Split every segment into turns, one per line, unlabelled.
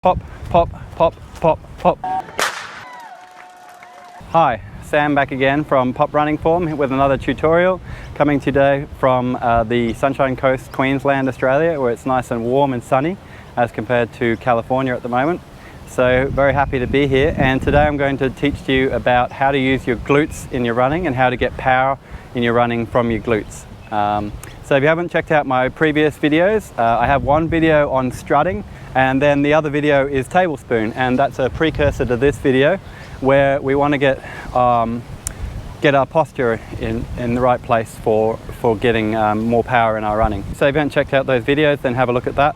Pop, pop, pop, pop, pop. Hi, Sam back again from Pop Running Form with another tutorial, coming today from the Sunshine Coast, Queensland, Australia, where it's nice and warm and sunny as compared to California at the moment. So very happy to be here, and today I'm going to teach you about how to use your glutes in your running and how to get power in your running from your glutes. So if you haven't checked out my previous videos, I have one video on strutting, and then the other video is tablespoon, and that's a precursor to this video where we want to get our posture in the right place for getting more power in our running. So if you haven't checked out those videos, then have a look at that.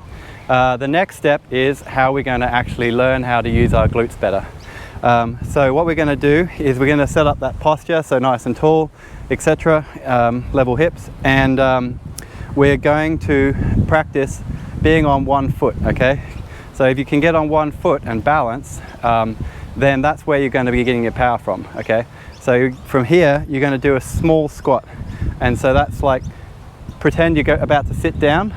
The next step is how we're going to actually learn how to use our glutes better. So what we're going to do is we're going to set up that posture, so nice and tall, etc., level hips, and we're going to practice being on one foot, okay? So if you can get on one foot and balance, then that's where you're going to be getting your power from, okay? So from here, you're going to do a small squat. And so that's like, pretend you're about to sit down.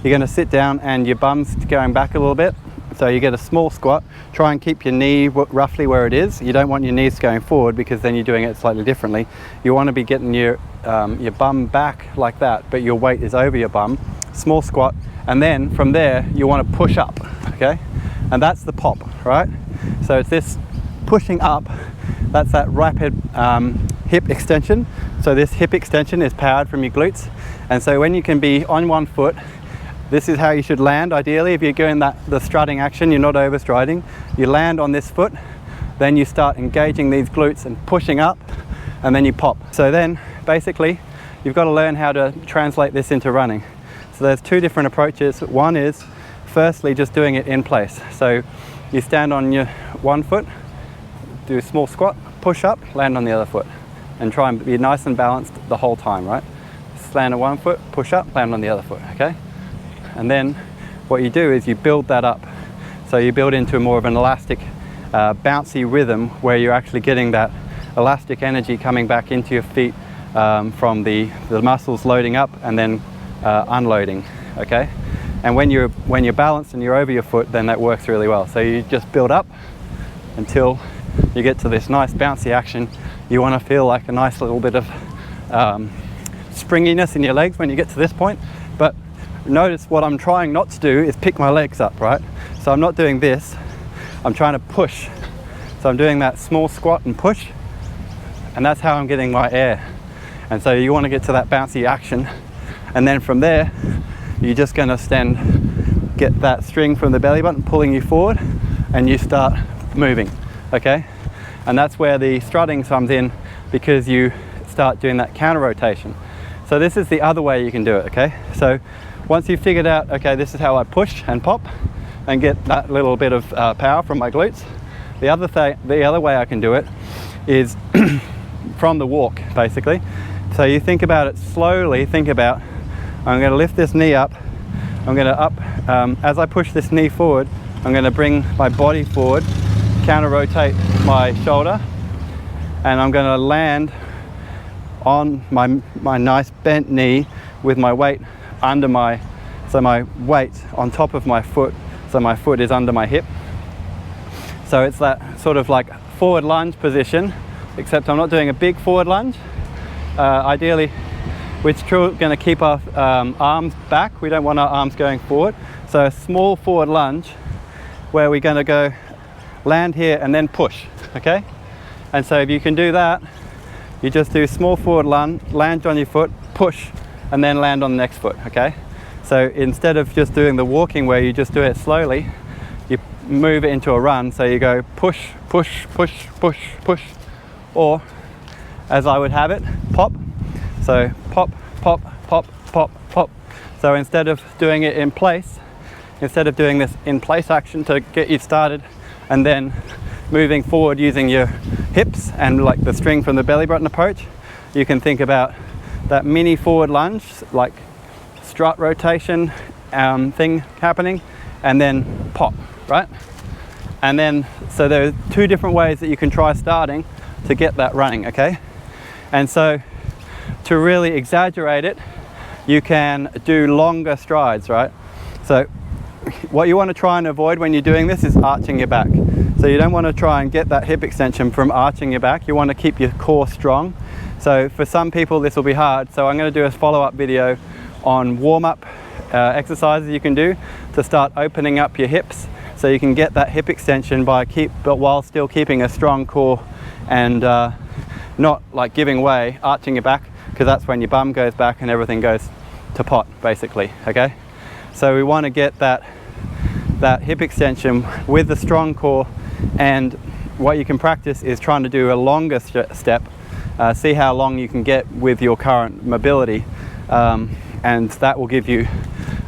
You're going to sit down and your bum's going back a little bit. So you get a small squat. Try and keep your knee roughly where it is. You don't want your knees going forward because then you're doing it slightly differently. You want to be getting your bum back like that, but your weight is over your bum. Small squat. And then from there, you want to push up, okay? And that's the pop, right? So it's this pushing up, that's that rapid hip extension. So this hip extension is powered from your glutes. And so when you can be on one foot, this is how you should land ideally. If you're doing the strutting action, you're not overstriding. You land on this foot, then you start engaging these glutes and pushing up, and then you pop. So then basically, you've got to learn how to translate this into running. So there's two different approaches. One is firstly just doing it in place. So you stand on your one foot, do a small squat, push up, land on the other foot, and try and be nice and balanced the whole time, right? Stand on one foot, push up, land on the other foot, okay? And then what you do is you build that up. So you build into more of an elastic, bouncy rhythm where you're actually getting that elastic energy coming back into your feet from the muscles loading up and then unloading, okay? And when you're balanced and you're over your foot, then that works really well. So you just build up until you get to this nice bouncy action. You want to feel like a nice little bit of springiness in your legs when you get to this point. But notice what I'm trying not to do is pick my legs up, right? So I'm not doing this, I'm trying to push. So I'm doing that small squat and push, and that's how I'm getting my air. And so you want to get to that bouncy action, and then from there, you're just going to get that string from the belly button pulling you forward, and you start moving, okay? And that's where the strutting comes in, because you start doing that counter rotation. So this is the other way you can do it, okay? So once you've figured out, okay, this is how I push and pop and get that little bit of power from my glutes, the other way I can do it is from the walk, basically. So you think about it slowly, think about, I'm going to lift this knee up, I'm going to as I push this knee forward, I'm going to bring my body forward, counter rotate my shoulder, and I'm going to land on my nice bent knee with my weight under my weight on top of my foot, so my foot is under my hip. So it's that sort of like forward lunge position, except I'm not doing a big forward lunge. Ideally, we're going to keep our arms back. We don't want our arms going forward. So a small forward lunge where we're going to go land here and then push, okay? And so if you can do that, you just do small forward lunge, land on your foot, push, and then land on the next foot, okay? So instead of just doing the walking where you just do it slowly, you move it into a run. So you go push, push, push, push, push, or as I would have it, pop. So pop, pop, pop, pop, pop. So instead of doing it in place, instead of doing this in place action to get you started and then moving forward using your hips and like the string from the belly button approach, you can think about that mini forward lunge, like strut rotation thing happening, and then pop, right? And then, so there are two different ways that you can try starting to get that running, okay? And so to really exaggerate it, you can do longer strides, right? So what you want to try and avoid when you're doing this is arching your back. So you don't want to try and get that hip extension from arching your back. You want to keep your core strong. So for some people this will be hard, so I'm going to do a follow-up video on warm-up exercises you can do to start opening up your hips so you can get that hip extension but while still keeping a strong core and not like giving way, arching your back, because that's when your bum goes back and everything goes to pot basically, okay? So we want to get that hip extension with the strong core, and what you can practice is trying to do a longer step, see how long you can get with your current mobility, and that will give you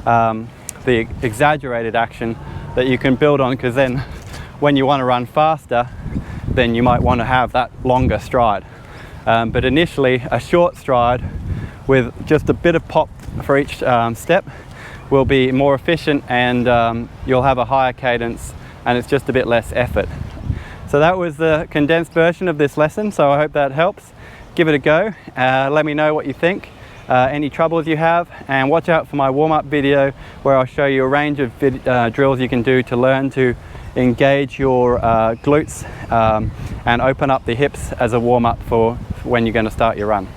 the exaggerated action that you can build on, because then when you want to run faster, then you might want to have that longer stride. But initially a short stride with just a bit of pop for each step will be more efficient, and you'll have a higher cadence and it's just a bit less effort. So that was the condensed version of this lesson, so I hope that helps. Give it a go, let me know what you think, any troubles you have, and watch out for my warm-up video where I'll show you a range of drills you can do to learn to engage your glutes and open up the hips as a warm-up for when you're going to start your run.